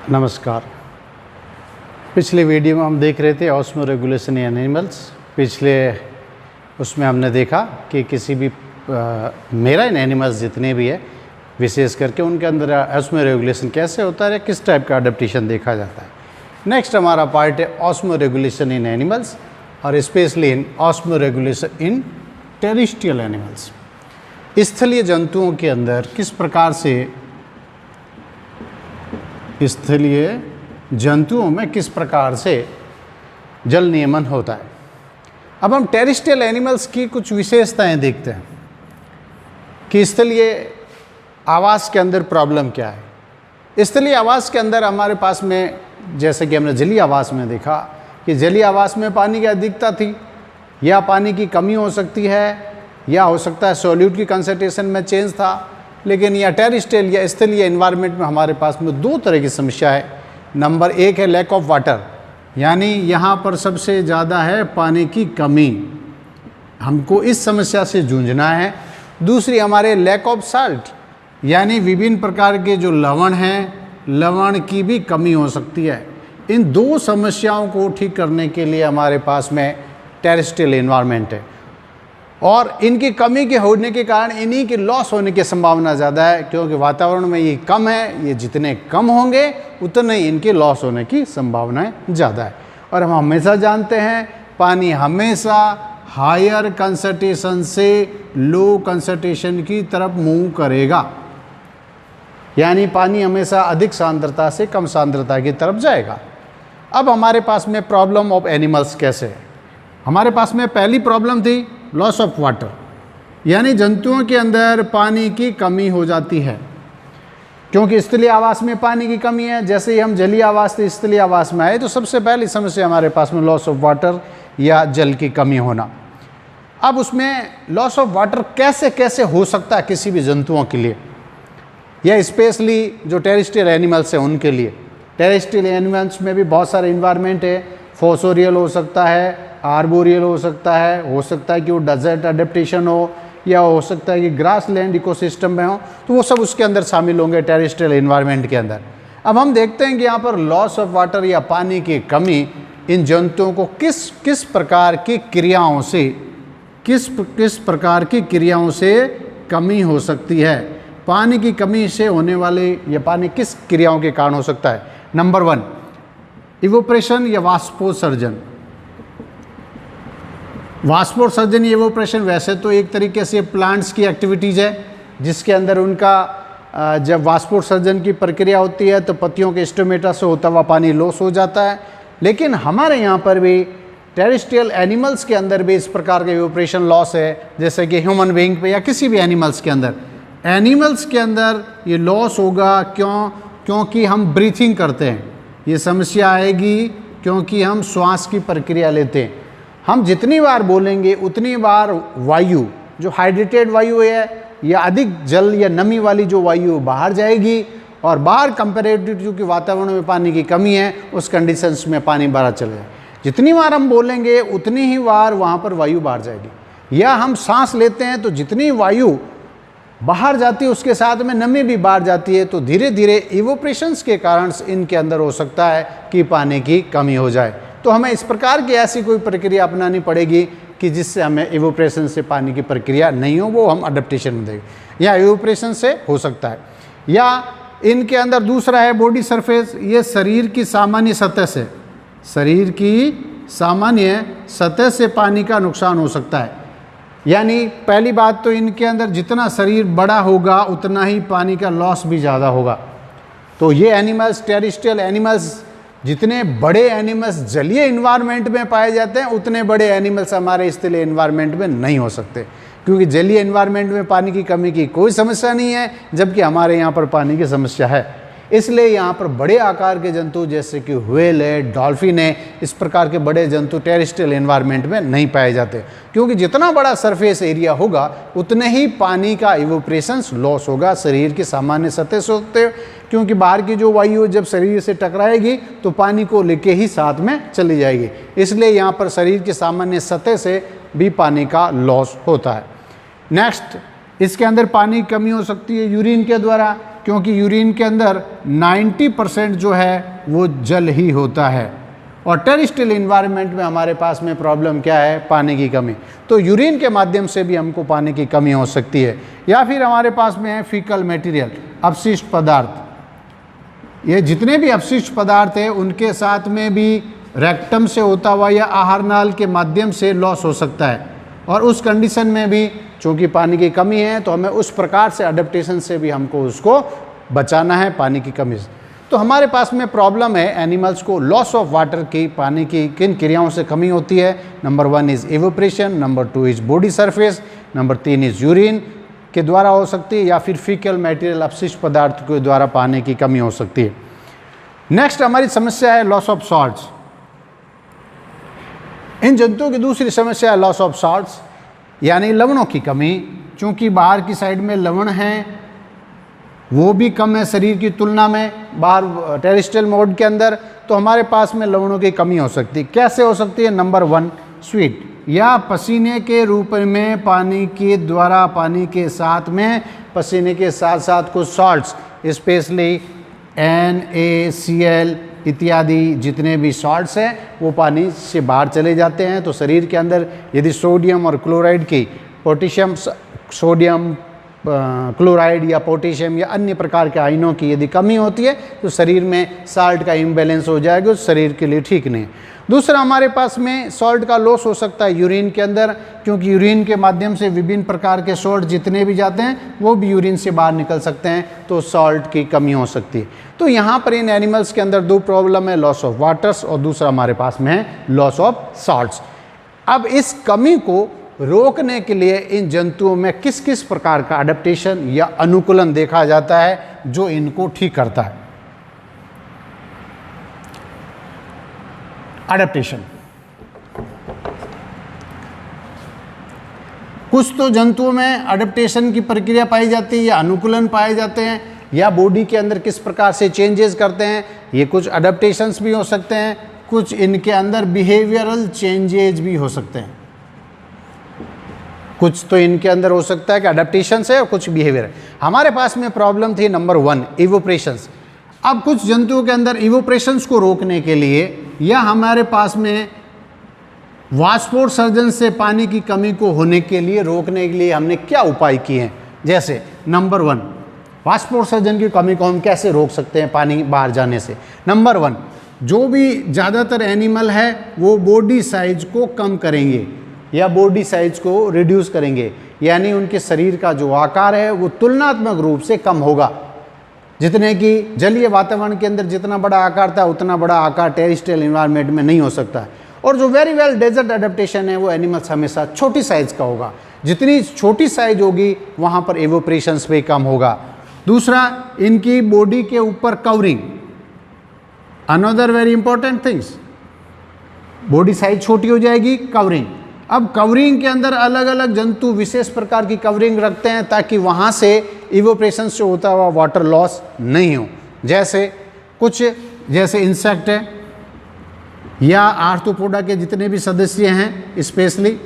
नमस्कार। पिछले वीडियो में हम देख रहे थे ऑस्मो रेगुलेशन इन एनिमल्स। पिछले उसमें हमने देखा कि किसी भी मेराइन एनिमल्स जितने भी है विशेष करके उनके अंदर ऑस्मो रेगुलेशन कैसे होता है, किस टाइप का अडेप्टेशन देखा जाता है। नेक्स्ट हमारा पार्ट है ऑस्मो रेगुलेशन इन एनिमल्स और specially in osmo regulation in terrestrial animals. स्थलीय जंतुओं के अंदर किस प्रकार से स्थलीय जंतुओं में किस प्रकार से जल नियमन होता है। अब हम टेरेस्ट्रियल एनिमल्स की कुछ विशेषताएं देखते हैं कि स्थलीय आवास के अंदर प्रॉब्लम क्या है। स्थलीय आवास के अंदर हमारे पास में जैसे कि हमने जलीय आवास में देखा कि जलीय आवास में पानी की अधिकता थी या पानी की कमी हो सकती है या हो सकता है सॉल्यूट की कंसंट्रेशन में चेंज था। लेकिन यह टेरेस्ट्रियल या स्थलीय एनवायरनमेंट में हमारे पास में दो तरह की समस्या है। नंबर एक है लैक ऑफ वाटर, यानी यहाँ पर सबसे ज़्यादा है पानी की कमी, हमको इस समस्या से जूझना है। दूसरी हमारे लैक ऑफ साल्ट, यानी विभिन्न प्रकार के जो लवण हैं, लवण की भी कमी हो सकती है। इन दो समस्याओं को ठीक करने के लिए हमारे पास में टेरेस्ट्रियल एनवायरनमेंट है और इनकी कमी के होने के कारण इन्हीं की लॉस होने की संभावना ज़्यादा है, क्योंकि वातावरण में ये कम है। ये जितने कम होंगे उतने ही इनके लॉस होने की संभावनाएं ज़्यादा है। और हम हमेशा जानते हैं पानी हमेशा हायर कंसंट्रेशन से लो कंसंट्रेशन की तरफ मूव करेगा, यानी पानी हमेशा अधिक सांद्रता से कम सांद्रता की तरफ जाएगा। अब हमारे पास में प्रॉब्लम ऑफ एनिमल्स कैसे है। हमारे पास में पहली प्रॉब्लम थी लॉस ऑफ वाटर, यानी जंतुओं के अंदर पानी की कमी हो जाती है, क्योंकि स्थलीय आवास में पानी की कमी है। जैसे ही हम जलीय आवास से स्थलीय आवास में आए तो सबसे पहली समस्या हमारे पास में लॉस ऑफ वाटर या जल की कमी होना। अब उसमें लॉस ऑफ वाटर कैसे कैसे हो सकता है किसी भी जंतुओं के लिए, या स्पेशली जो टेरेस्ट्रियल एनिमल्स हैं उनके लिए। टेरेस्ट्रियल एनिमल्स में भी बहुत सारे इन्वायरमेंट है। फोसोरियल हो सकता है, आर्बोरियल हो सकता है कि वो डेजर्ट अडेप्टेशन हो, या हो सकता है कि ग्रास लैंड इकोसिस्टम में हो, तो वो सब उसके अंदर शामिल होंगे टेरेस्ट्रियल एनवायरनमेंट के अंदर। अब हम देखते हैं कि यहाँ पर लॉस ऑफ वाटर या पानी की कमी इन जंतुओं को किस प्रकार की क्रियाओं से किस प्रकार की क्रियाओं से कमी हो सकती है। पानी की कमी से होने वाले या पानी किस क्रियाओं के कारण हो सकता है। नंबर 1 इवोपरेशन या वाष्पोत्सर्जन। वाष्पोत्सर्जन या इवोपरेशन वैसे तो एक तरीके से प्लांट्स की एक्टिविटीज़ है, जिसके अंदर उनका जब वाष्पोत्सर्जन की प्रक्रिया होती है तो पत्तियों के स्टोमेटा से होता हुआ पानी लॉस हो जाता है। लेकिन हमारे यहाँ पर भी टेरेस्ट्रियल एनिमल्स के अंदर भी इस प्रकार का इवोपरेशन लॉस है, जैसे कि ह्यूमन बीइंग पे या किसी भी एनिमल्स के अंदर। एनिमल्स के अंदर ये लॉस होगा क्योंकि हम ब्रीथिंग करते हैं। ये समस्या आएगी क्योंकि हम श्वास की प्रक्रिया लेते हैं। हम जितनी बार बोलेंगे उतनी बार वायु, जो हाइड्रेटेड वायु है या अधिक जल या नमी वाली जो वायु बाहर जाएगी, और बाहर कंपेरेटिव क्योंकि वातावरण में पानी की कमी है उस कंडीशंस में पानी बाहर चले जाए। जितनी बार हम बोलेंगे उतनी ही बार वहाँ पर वायु बाहर जाएगी। या हम सांस लेते हैं तो जितनी वायु बाहर जाती है उसके साथ में नमी भी बाहर जाती है, तो धीरे धीरे इवोपरेशंस के कारण इनके अंदर हो सकता है कि पानी की कमी हो जाए। तो हमें इस प्रकार की ऐसी कोई प्रक्रिया अपनानी पड़ेगी कि जिससे हमें इवोपरेशन से पानी की प्रक्रिया नहीं हो, वो हम अडेप्टेशन में देंगे। या इवोपरेशन से हो सकता है, या इनके अंदर दूसरा है बॉडी सरफेस। ये शरीर की सामान्य सतह से पानी का नुकसान हो सकता है। यानी पहली बात तो इनके अंदर जितना शरीर बड़ा होगा उतना ही पानी का लॉस भी ज़्यादा होगा। तो ये एनिमल्स, टेरेस्ट्रियल एनिमल्स, जितने बड़े एनिमल्स जलीय एनवायरनमेंट में पाए जाते हैं उतने बड़े एनिमल्स हमारे स्थलीय एनवायरनमेंट में नहीं हो सकते, क्योंकि जलीय एनवायरनमेंट में पानी की कमी की कोई समस्या नहीं है, जबकि हमारे यहाँ पर पानी की समस्या है। इसलिए यहाँ पर बड़े आकार के जंतु जैसे कि व्हेल है, डॉल्फिन है, इस प्रकार के बड़े जंतु टेरेस्ट्रियल एनवायरनमेंट में नहीं पाए जाते, क्योंकि जितना बड़ा सरफेस एरिया होगा उतने ही पानी का इवोपरेशन लॉस होगा शरीर की सामान्य सतह से होते, क्योंकि बाहर की जो वायु जब शरीर से टकराएगी तो पानी को लेके ही साथ में चली जाएगी। इसलिए यहाँ पर शरीर की सामान्य सतह से भी पानी का लॉस होता है। नेक्स्ट, इसके अंदर पानी की कमी हो सकती है यूरिन के द्वारा। क्योंकि यूरिन के अंदर 90% जो है वो जल ही होता है। और टेरेस्ट्रियल इन्वायरमेंट में हमारे पास में प्रॉब्लम क्या है? पानी की कमी। तो यूरिन के माध्यम से भी हमको पानी की कमी हो सकती है। या फिर हमारे पास में है फीकल मटेरियल, अपशिष्ट पदार्थ। ये जितने भी अपशिष्ट पदार्थ हैं उनके साथ में भी रेक्टम से होता हुआ या आहार नाल के माध्यम से लॉस हो सकता है। और उस कंडीशन में भी चूँकि पानी की कमी है तो हमें उस प्रकार से अडेप्टेशन से भी हमको उसको बचाना है पानी की कमी से। तो हमारे पास में प्रॉब्लम है एनिमल्स को लॉस ऑफ वाटर की, पानी की किन क्रियाओं से कमी होती है? Number 1 is evaporation, number 2 is body surface, number 3 is urine के द्वारा हो सकती है, या फिर फीकल मटेरियल अपशिष्ट पदार्थ के द्वारा पानी की कमी हो सकती है। नेक्स्ट हमारी समस्या है लॉस ऑफ सॉल्ट्स। इन जंतुओं की दूसरी समस्या है लॉस ऑफ सॉल्ट्स, यानी लवणों की कमी। चूँकि बाहर की साइड में लवण हैं वो भी कम है शरीर की तुलना में बाहर टेरेस्ट्रियल मोड के अंदर, तो हमारे पास में लवणों की कमी हो सकती है। कैसे हो सकती है? नंबर 1 स्वीट, या पसीने के रूप में पानी के द्वारा, पानी के साथ में पसीने के साथ साथ कुछ सॉल्ट्स, स्पेशली NaCl इत्यादि जितने भी सॉल्ट्स हैं वो पानी से बाहर चले जाते हैं। तो शरीर के अंदर यदि सोडियम और क्लोराइड की, पोटेशियम, सोडियम क्लोराइड या पोटेशियम या अन्य प्रकार के आयनों की यदि कमी होती है तो शरीर में साल्ट का इम्बैलेंस हो जाएगा, उस शरीर के लिए ठीक नहीं। दूसरा हमारे पास में सॉल्ट का लॉस हो सकता है यूरिन के अंदर, क्योंकि यूरिन के माध्यम से विभिन्न प्रकार के सॉल्ट जितने भी जाते हैं वो भी यूरिन से बाहर निकल सकते हैं, तो सॉल्ट की कमी हो सकती है। तो यहाँ पर इन एनिमल्स के अंदर 2 प्रॉब्लम है, लॉस ऑफ वाटर्स और दूसरा हमारे पास में है लॉस ऑफ सॉल्ट्स। अब इस कमी को रोकने के लिए इन जंतुओं में किस किस प्रकार का अडेप्टेशन या अनुकूलन देखा जाता है जो इनको ठीक करता है? अडेप्टेशन, कुछ तो जंतुओं में अडेप्टेशन की प्रक्रिया पाई जाती है या अनुकूलन पाए जाते हैं, या बॉडी के अंदर किस प्रकार से चेंजेस करते हैं, ये कुछ अडेप्टेशंस भी हो सकते हैं। कुछ इनके अंदर बिहेवियरल चेंजेस भी हो सकते हैं। कुछ तो इनके अंदर हो सकता है कि अडेप्टेशन है और कुछ बिहेवियर है। हमारे पास में प्रॉब्लम थी नंबर 1 इवोपरेशंस। अब कुछ जंतुओं के अंदर इवोपरेशंस को रोकने के लिए या हमारे पास में वाष्पोत्सर्जन से पानी की कमी को होने के लिए रोकने के लिए हमने क्या उपाय किए हैं? जैसे नंबर 1 वाष्पोत्सर्जन की कमी को हम कैसे रोक सकते हैं पानी बाहर जाने से? नंबर 1, जो भी ज़्यादातर एनिमल है वो बॉडी साइज को कम करेंगे या बॉडी साइज को रिड्यूस करेंगे, यानी उनके शरीर का जो आकार है वो तुलनात्मक रूप से कम होगा। जितने कि जलीय वातावरण के अंदर जितना बड़ा आकार था उतना बड़ा आकार टेरेस्ट्रियल एनवायरनमेंट में नहीं हो सकता है। और जो वेरी वेल डेजर्ट एडेप्टेशन है वो एनिमल्स हमेशा छोटी साइज का होगा। जितनी छोटी साइज होगी वहाँ पर एवोपरेशंस भी कम होगा। दूसरा, इनकी बॉडी के ऊपर covering, another very important things, body size छोटी हो जाएगी, कवरिंग। अब कवरिंग के अंदर अलग अलग जंतु विशेष प्रकार की कवरिंग रखते हैं ताकि वहाँ से इवोपरेशन से होता हुआ वाटर लॉस नहीं हो। जैसे इंसेक्ट है या आर्थ्रोपोडा के जितने भी सदस्य हैं स्पेशली,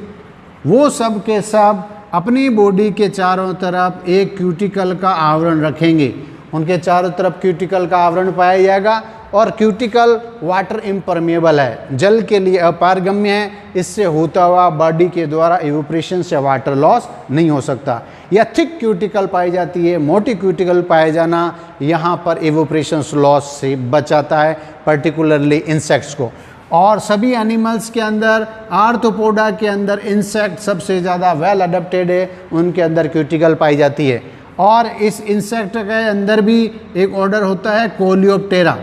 वो सब के सब अपनी बॉडी के चारों तरफ एक क्यूटिकल का आवरण रखेंगे। उनके चारों तरफ क्यूटिकल का आवरण पाया जाएगा और क्यूटिकल वाटर इम्परमेबल है, जल के लिए अपारगम्य है। इससे होता हुआ बॉडी के द्वारा इवोपरेशन से वाटर लॉस नहीं हो सकता। या थिक क्यूटिकल पाई जाती है, मोटी क्यूटिकल पाया जाना यहाँ पर इवोपरेशन लॉस से बचाता है, पर्टिकुलरली इंसेक्ट्स को। और सभी एनिमल्स के अंदर, आर्थ्रोपोडा के अंदर इंसेक्ट सबसे ज़्यादा वेल अडेप्टेड है, उनके अंदर क्यूटिकल पाई जाती है। और इस इंसेक्ट के अंदर भी एक ऑर्डर होता है कोलियोप्टेरा,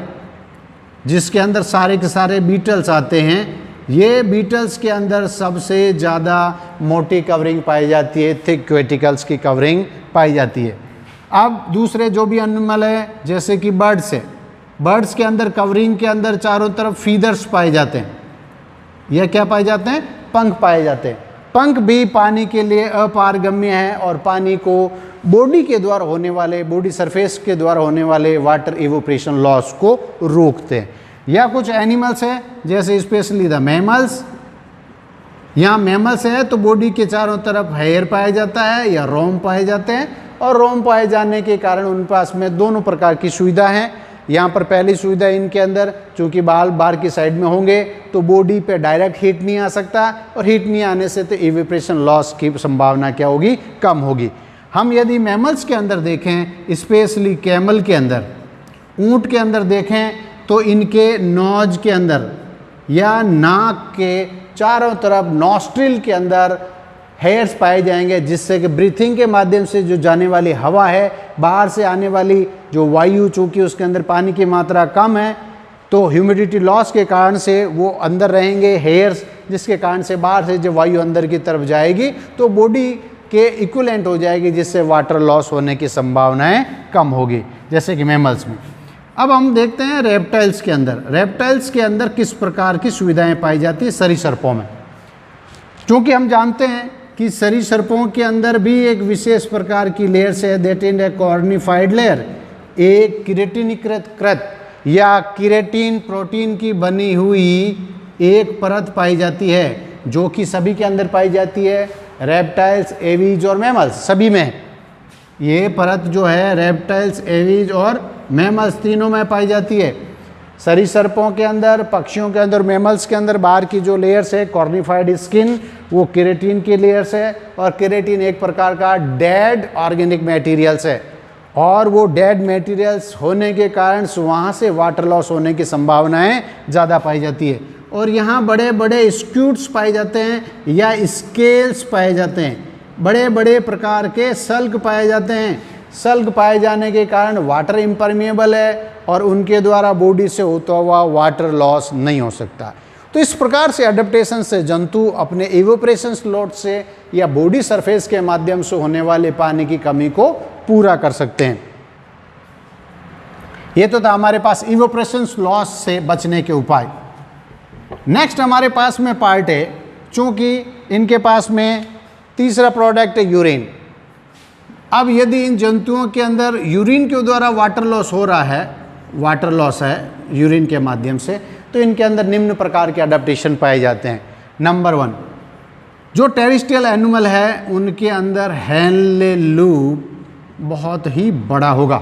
जिसके अंदर सारे के सारे बीटल्स आते हैं। ये बीटल्स के अंदर सबसे ज़्यादा मोटी कवरिंग पाई जाती है, थिक क्यूटिकल्स की कवरिंग पाई जाती है। अब दूसरे जो भी एनिमल है जैसे कि बर्ड्स है, बर्ड्स के अंदर कवरिंग के अंदर चारों तरफ फीदर्स पाए जाते हैं। यह क्या पाए जाते हैं? पंख पाए जाते हैं। पंख भी पानी के लिए अपारगम्य है और पानी को बॉडी के द्वारा होने वाले, बॉडी सरफेस के द्वारा होने वाले वाटर इवोपरेशन लॉस को रोकते हैं। या कुछ एनिमल्स हैं जैसे स्पेशली द मैमल्स। यहाँ मैमल्स है तो बॉडी के चारों तरफ हेयर पाया जाता है या रोम पाए जाते हैं, और रोम पाए जाने के कारण उन पास में दोनों प्रकार की सुविधा हैं। यहाँ पर पहली सुविधा इनके अंदर, चूंकि बाल बाहर की साइड में होंगे तो बॉडी पे डायरेक्ट हीट नहीं आ सकता, और हीट नहीं आने से तो इवेपोरेशन लॉस की संभावना क्या होगी, कम होगी। हम यदि मैमल्स के अंदर देखें, स्पेशली कैमल के अंदर, ऊंट के अंदर देखें, तो इनके नोज के अंदर या नाक के चारों तरफ नॉस्ट्रिल के अंदर हेयर्स पाए जाएंगे, जिससे कि ब्रीथिंग के माध्यम से जो जाने वाली हवा है, बाहर से आने वाली जो वायु, चूँकि उसके अंदर पानी की मात्रा कम है तो ह्यूमिडिटी लॉस के कारण से वो अंदर रहेंगे हेयर्स, जिसके कारण से बाहर से जब वायु अंदर की तरफ जाएगी तो बॉडी के इक्विवेलेंट हो जाएगी, जिससे वाटर लॉस होने की संभावनाएं कम होगी, जैसे कि मैमल्स में। अब हम देखते हैं रेप्टाइल्स के अंदर। रेप्टाइल्स के अंदर किस प्रकार की सुविधाएं पाई जाती है सरीसृपों में। क्योंकि हम जानते हैं कि सरीसृपों के अंदर भी एक विशेष प्रकार की लेयर्स है, that is a cornified layer, एक किरेटिनीकृत कृत या किरेटिन प्रोटीन की बनी हुई एक परत पाई जाती है, जो कि सभी के अंदर पाई जाती है, रेप्टाइल्स, एवीज और मैमल्स, सभी में ये परत जो है रेप्टाइल्स, एवीज और मैमल्स तीनों में पाई जाती है। सरीसृपों के अंदर, पक्षियों के अंदर, मैमल्स के अंदर बाहर की जो लेयर्स है कॉर्निफाइड स्किन, वो केरेटिन की लेयर्स है, और केरेटिन एक प्रकार का डेड ऑर्गेनिक मटेरियल्स है, और वो डेड मटेरियल्स होने के कारण वहाँ से वाटर लॉस होने की संभावनाएं ज़्यादा पाई जाती है। और यहाँ बड़े बड़े स्क्यूट्स पाए जाते हैं या स्केल्स पाए जाते हैं, बड़े बड़े प्रकार के सल्क पाए जाते हैं। सल्क पाए जाने के कारण वाटर इम्परमिएबल है और उनके द्वारा बॉडी से होता हुआ वाटर लॉस नहीं हो सकता। तो इस प्रकार से अडेप्टेशन से जंतु अपने इवेपोरेशन स्लॉट से या बॉडी सरफेस के माध्यम से होने वाले पानी की कमी को पूरा कर सकते हैं। ये तो था हमारे पास इवेपोरेशन लॉस से बचने के उपाय। नेक्स्ट हमारे पास में पार्ट है, चूंकि इनके पास में तीसरा प्रोडक्ट है यूरिन। अब यदि इन जंतुओं के अंदर यूरिन के द्वारा वाटर लॉस हो रहा है, वाटर लॉस है यूरिन के माध्यम से, तो इनके अंदर निम्न प्रकार के अडेप्टेशन पाए जाते हैं। नंबर 1, जो टेरेस्ट्रियल एनिमल है उनके अंदर हेनले लूप बहुत ही बड़ा होगा।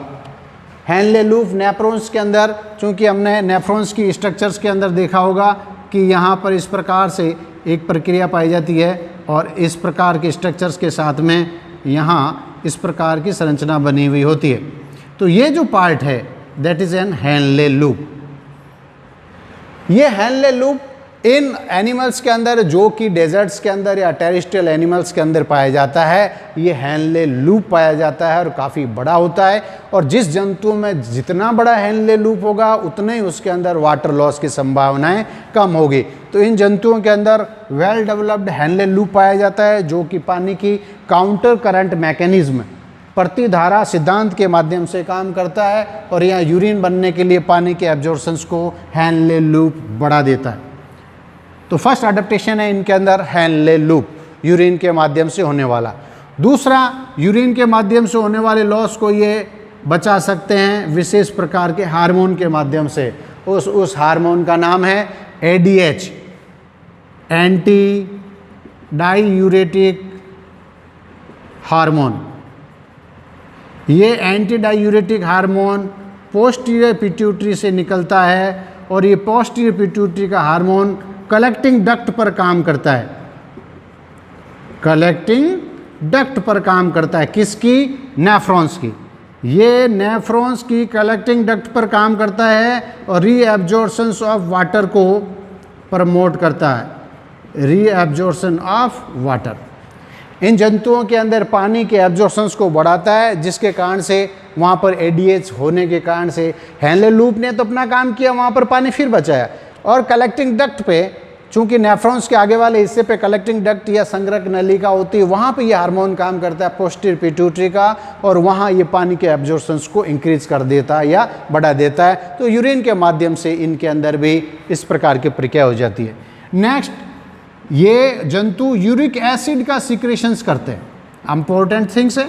हेनले लूप नेफ्रॉन्स के अंदर, चूंकि हमने नेफ्रॉन्स की स्ट्रक्चर्स के अंदर देखा होगा कि यहाँ पर इस प्रकार से एक प्रक्रिया पाई जाती है और इस प्रकार के स्ट्रक्चर्स के साथ में यहाँ इस प्रकार की संरचना बनी हुई होती है। तो ये जो पार्ट है that is an Henle loop. ये हेनले लूप इन एनिमल्स के अंदर, जो कि डेजर्ट्स के अंदर या टेरेस्ट्रियल एनिमल्स के अंदर पाया जाता है, ये हेनले लूप पाया जाता है और काफ़ी बड़ा होता है। और जिस जंतु में जितना बड़ा हेनले लूप होगा उतने ही उसके अंदर वाटर लॉस की संभावनाएं कम होगी। तो इन जंतुओं के अंदर वेल डेवलप्ड हेनले लूप पाया जाता है, जो कि पानी की काउंटर करंट मैकेनिज्म, प्रतिधारा सिद्धांत के माध्यम से काम करता है, और यहाँ यूरिन बनने के लिए पानी के एब्जॉर्प्शंस को हेनले लूप बढ़ा देता है। तो फर्स्ट अडेप्टेशन है इनके अंदर हेनले लूप, यूरिन के माध्यम से होने वाला। दूसरा, यूरिन के माध्यम से होने वाले लॉस को ये बचा सकते हैं विशेष प्रकार के हार्मोन के माध्यम से। उस हार्मोन का नाम है ADH, एंटी डाईयूरेटिक हार्मोन। ये anti diuretic hormone posterior pituitary से निकलता है, और ये पोस्टीरियर पिट्यूटरी का हार्मोन कलेक्टिंग डक्ट पर काम करता है। कलेक्टिंग डक्ट पर काम करता है, किसकी? नेफ्रॉन्स की। ये नेफ्रॉन्स की कलेक्टिंग डक्ट पर काम करता है और रीएब्जॉर्प्शन ऑफ वाटर को प्रमोट करता है, रीएब्जॉर्प्शन ऑफ वाटर। इन जंतुओं के अंदर पानी के एब्जॉर्प्शंस को बढ़ाता है, जिसके कारण से वहाँ पर ADH होने के कारण से हेनले लूप ने तो अपना काम किया, वहाँ पर पानी फिर बचाया। और कलेक्टिंग डक्ट पे, चूंकि नेफ्रॉन्स के आगे वाले हिस्से पे कलेक्टिंग डक्ट या संग्रहक नलिका होती है, वहाँ पे ये हार्मोन काम करता है पोस्टीरियर पिट्यूटरी का, और वहाँ ये पानी के एब्जॉर्प्शंस को इंक्रीज कर देता है या बढ़ा देता है। तो यूरिन के माध्यम से इनके अंदर भी इस प्रकार की प्रक्रिया हो जाती है। नेक्स्ट, ये जंतु यूरिक एसिड का सिक्रेशंस करते हैं। इंपॉर्टेंट थिंग्स है,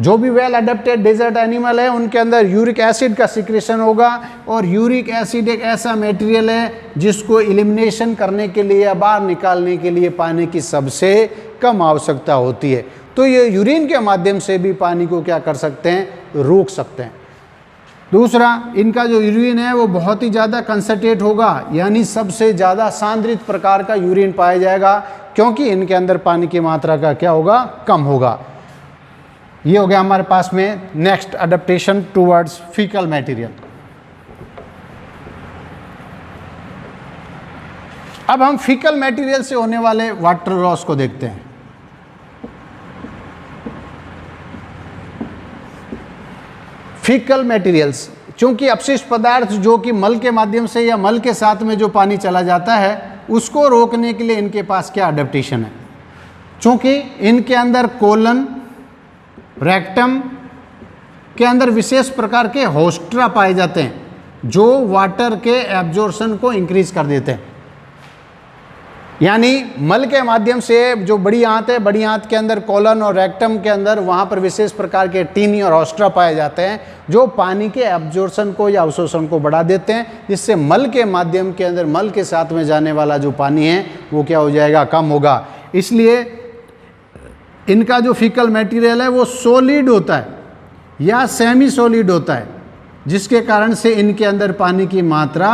जो भी वेल अडेप्टेड डेजर्ट एनिमल है उनके अंदर यूरिक एसिड का सिक्रेशन होगा, और यूरिक एसिड एक ऐसा मटेरियल है जिसको एलिमिनेशन करने के लिए या बाहर निकालने के लिए पानी की सबसे कम आवश्यकता होती है। तो ये यूरिन के माध्यम से भी पानी को क्या कर सकते हैं, रोक सकते हैं। दूसरा, इनका जो यूरिन है वो बहुत ही ज़्यादा कंसंट्रेट होगा, यानी सबसे ज़्यादा सांद्रित प्रकार का यूरिन पाया जाएगा, क्योंकि इनके अंदर पानी की मात्रा का क्या होगा, कम होगा। ये हो गया हमारे पास में next adaptation towards faecal material. अब हम फीकल मटेरियल से होने वाले वाटर लॉस को देखते हैं। फीकल मटेरियल्स, चूंकि अपशिष्ट पदार्थ जो कि मल के माध्यम से या मल के साथ में जो पानी चला जाता है, उसको रोकने के लिए इनके पास क्या अडेप्टेशन है। चूंकि इनके अंदर कोलन, रेक्टम के अंदर विशेष प्रकार के होस्ट्रा पाए जाते हैं जो वाटर के एब्जॉर्प्शन को इंक्रीज कर देते हैं। यानी मल के माध्यम से जो बड़ी आंत है, बड़ी आंत के अंदर कोलन और रेक्टम के अंदर वहाँ पर विशेष प्रकार के टीनी और होस्ट्रा पाए जाते हैं जो पानी के एब्जॉर्प्शन को या अवशोषण को बढ़ा देते हैं, जिससे मल के माध्यम के अंदर मल के साथ में जाने वाला जो पानी है वो क्या हो जाएगा, कम होगा। इसलिए इनका जो फीकल मटेरियल है वो सॉलिड होता है या सेमी सॉलिड होता है, जिसके कारण से इनके अंदर पानी की मात्रा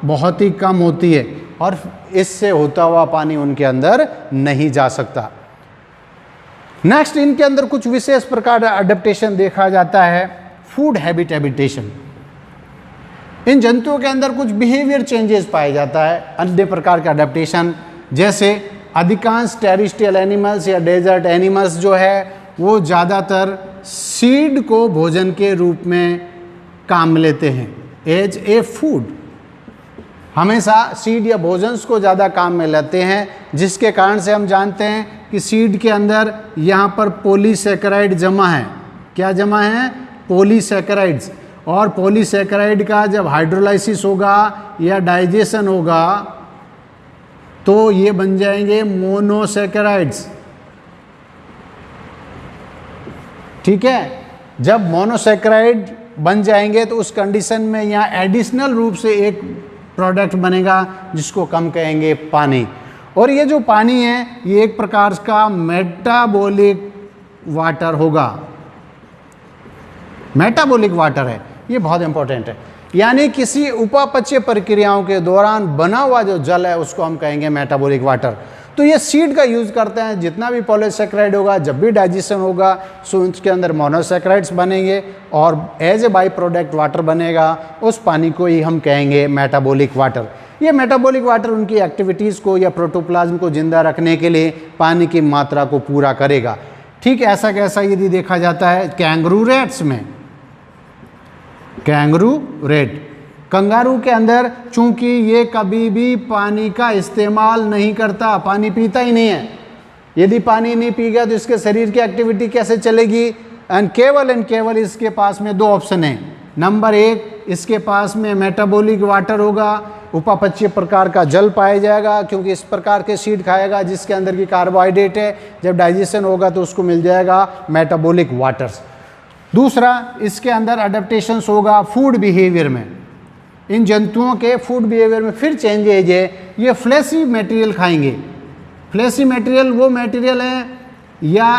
बहुत ही कम होती है और इससे होता हुआ पानी उनके अंदर नहीं जा सकता। नेक्स्ट, इनके अंदर कुछ विशेष प्रकार का अडेप्टेशन देखा जाता है, फूड हैबिट एबिटेशन। इन जंतुओं के अंदर कुछ बिहेवियर चेंजेस पाया जाता है, अन्य प्रकार का अडेप्टेशन, जैसे अधिकांश टेरिस्ट्रियल एनिमल्स या डेजर्ट एनिमल्स जो है वो ज़्यादातर सीड को भोजन के रूप में काम लेते हैं, एज ए फूड। हमेशा सीड या भोजन्स को ज़्यादा काम में लेते हैं, जिसके कारण से हम जानते हैं कि सीड के अंदर यहाँ पर पॉलीसैकेराइड जमा है। क्या जमा है? पॉलीसैकेराइड्स। और पॉलीसैकेराइड का जब हाइड्रोलाइसिस होगा या डाइजेशन होगा तो ये बन जाएंगे मोनोसैकेराइड्स। ठीक है, जब मोनोसैकेराइड बन जाएंगे तो उस कंडीशन में यहाँ एडिशनल रूप से एक प्रोडक्ट बनेगा जिसको हम कहेंगे पानी। और ये जो पानी है ये एक प्रकार का मेटाबॉलिक वाटर होगा। मेटाबॉलिक वाटर है, ये बहुत इंपॉर्टेंट है। यानी किसी उपापचय प्रक्रियाओं के दौरान बना हुआ जो जल है उसको हम कहेंगे मेटाबॉलिक वाटर। तो ये सीड का यूज़ करते हैं, जितना भी पॉलीसैकेराइड होगा, जब भी डाइजेशन होगा सो उसके अंदर मोनोसैकेराइड्स बनेंगे और as a by product water बनेगा, उस पानी को ही हम कहेंगे मेटाबॉलिक वाटर। ये मेटाबॉलिक वाटर उनकी एक्टिविटीज़ को या प्रोटोप्लाज्म को जिंदा रखने के लिए पानी की मात्रा को पूरा करेगा। ठीक ऐसा कैसा यदि देखा जाता है कैंगरू रेट्स में, कैंगरू रेट, कंगारू के अंदर चूंकि ये कभी भी पानी का इस्तेमाल नहीं करता, पानी पीता ही नहीं है। यदि पानी नहीं पी गया तो इसके शरीर की एक्टिविटी कैसे चलेगी? एंड केवल इसके पास में दो ऑप्शन हैं। नंबर एक, इसके पास में मेटाबॉलिक वाटर होगा, उपापचय प्रकार का जल पाया जाएगा क्योंकि इस प्रकार के सीड खाएगा जिसके अंदर की कार्बोहाइड्रेट है, जब डाइजेशन होगा तो उसको मिल जाएगा मेटाबॉलिक वाटर्स। दूसरा, इसके अंदर अडेप्टेशंस होगा फूड बिहेवियर में। इन जंतुओं के फूड बिहेवियर में फिर चेंजेज है, ये फ्लैशी मटेरियल खाएंगे। फ्लैशी मटेरियल वो मटेरियल है या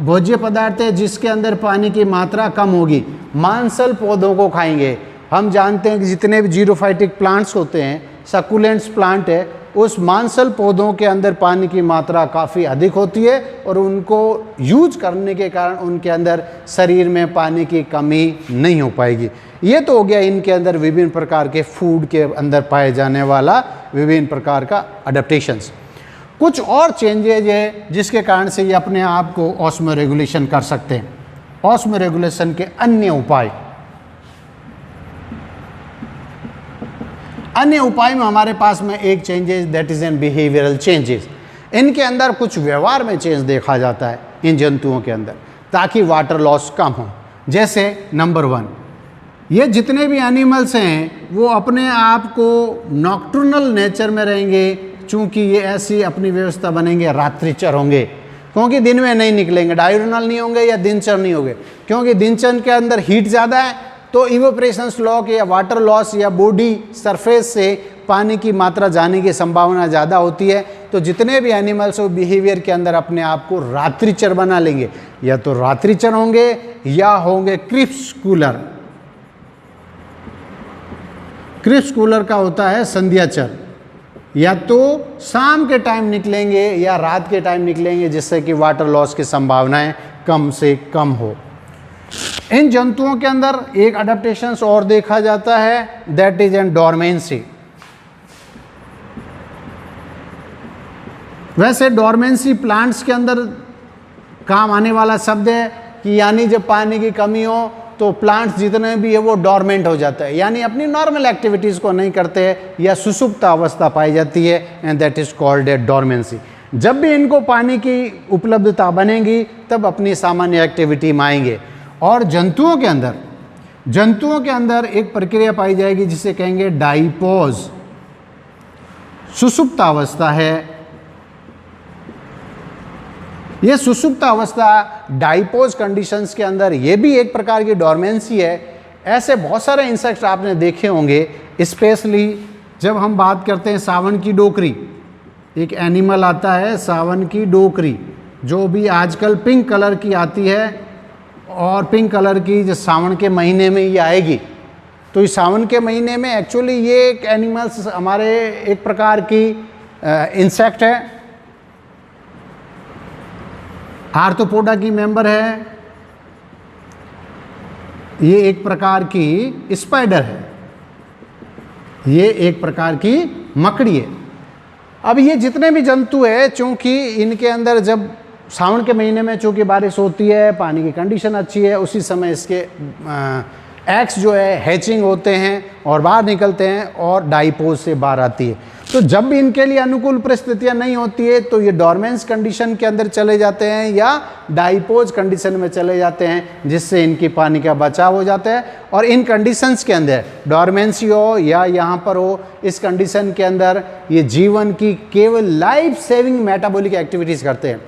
भोज्य पदार्थ है जिसके अंदर पानी की मात्रा कम होगी। मांसल पौधों को खाएंगे। हम जानते हैं कि जितने भी जीरोफाइटिक प्लांट्स होते हैं, सकुलेंट्स प्लांट है, उस मांसल पौधों के अंदर पानी की मात्रा काफ़ी अधिक होती है और उनको यूज करने के कारण उनके अंदर शरीर में पानी की कमी नहीं हो पाएगी। ये तो हो गया इनके अंदर विभिन्न प्रकार के फूड के अंदर पाए जाने वाला विभिन्न प्रकार का अडेप्टेशंस। कुछ और चेंजेज है जिसके कारण से ये अपने आप को ऑस्मो रेगुलेशन कर सकते हैं। ऑस्मो रेगुलेशन के अन्य उपाय में हमारे पास में एक changes that is an behavioural changes. इनके अंदर कुछ व्यवहार में चेंज देखा जाता है इन जंतुओं के अंदर ताकि वाटर लॉस कम हो। जैसे नंबर 1, ये जितने भी एनिमल्स हैं वो अपने आप को नॉक्टर्नल नेचर में रहेंगे, चूँकि ये ऐसी अपनी व्यवस्था बनेंगे, रात्रिचर होंगे, क्योंकि दिन में नहीं निकलेंगे, डायurnal नहीं होंगे या दिनचर नहीं होंगे, क्योंकि दिनचर के अंदर हीट ज़्यादा है तो इवेपोरेशन लॉस या वाटर लॉस या बॉडी सरफेस से पानी की मात्रा जाने की संभावना ज़्यादा होती है। तो जितने भी एनिमल्स वो बिहेवियर के अंदर अपने आप को रात्रिचर बना लेंगे, या तो रात्रिचर होंगे या होंगे क्रिप्सकूलर। क्रिप्सकूलर का होता है संध्याचर, या तो शाम के टाइम निकलेंगे या रात के टाइम निकलेंगे, जिससे कि वाटर लॉस की संभावनाएं कम से कम हो। इन जंतुओं के अंदर एक अडेप्टेशंस और देखा जाता है, दैट इज एन डोरमेंसी। वैसे डोरमेंसी प्लांट्स के अंदर काम आने वाला शब्द है कि यानी जब पानी की कमी हो तो प्लांट्स जितने भी है वो डोरमेंट हो जाता है, यानी अपनी नॉर्मल एक्टिविटीज़ को नहीं करते हैं या सुसुप्त अवस्था पाई जाती है, and that is called a dormancy. जब भी इनको पानी की उपलब्धता बनेगी तब अपनी सामान्य एक्टिविटी में आएंगे। और जंतुओं के अंदर एक प्रक्रिया पाई जाएगी जिसे कहेंगे डाइपोज, सुसुप्त अवस्था है। ये सुसुप्त अवस्था डाइपोज कंडीशंस के अंदर ये भी एक प्रकार की डोरमेंसी है। ऐसे बहुत सारे इंसेक्ट्स आपने देखे होंगे, स्पेशली जब हम बात करते हैं सावन की डोकरी, एक एनिमल आता है सावन की डोकरी, जो भी आजकल पिंक कलर की आती है, और पिंक कलर की जो सावन के महीने में ये आएगी। तो इस सावन के महीने में एक्चुअली ये एक एनिमल्स हमारे एक प्रकार की इंसेक्ट है, आर्थ्रोपोडा की मेंबर है, ये एक प्रकार की स्पाइडर है, ये एक प्रकार की मकड़ी है। अब ये जितने भी जंतु है, चूंकि इनके अंदर जब सावन के महीने में चूंकि बारिश होती है, पानी की कंडीशन अच्छी है, उसी समय इसके एग्स जो है हैचिंग होते हैं और बाहर निकलते हैं और डाइपोज से बाहर आती है। तो जब भी इनके लिए अनुकूल परिस्थितियां नहीं होती है तो ये डोरमेंस कंडीशन के अंदर चले जाते हैं या डाइपोज कंडीशन में चले जाते हैं, जिससे इनकी पानी का बचाव हो जाता है। और इन कंडीशंस के अंदर डोरमेंसी हो या यहाँ पर हो, इस कंडीशन के अंदर ये जीवन की केवल लाइफ सेविंग मेटाबॉलिक एक्टिविटीज़ करते हैं,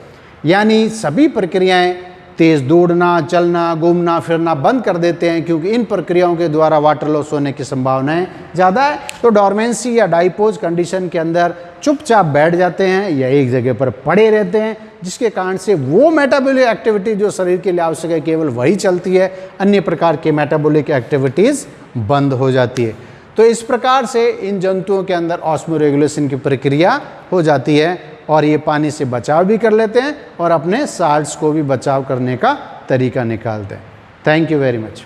यानी सभी प्रक्रियाएं तेज दौड़ना, चलना, घूमना फिरना बंद कर देते हैं, क्योंकि इन प्रक्रियाओं के द्वारा वाटर लॉस होने की संभावनाएं ज़्यादा है। तो डोरमेंसी या डाइपोज कंडीशन के अंदर चुपचाप बैठ जाते हैं या एक जगह पर पड़े रहते हैं, जिसके कारण से वो मेटाबॉलिक एक्टिविटी जो शरीर के लिए आवश्यक है केवल वही चलती है, अन्य प्रकार के मेटाबॉलिक एक्टिविटीज़ बंद हो जाती है। तो इस प्रकार से इन जंतुओं के अंदर ऑस्मोरेगुलेशन की प्रक्रिया हो जाती है और ये पानी से बचाव भी कर लेते हैं और अपने साल्ट्स को भी बचाव करने का तरीका निकालते हैं। Thank you very much.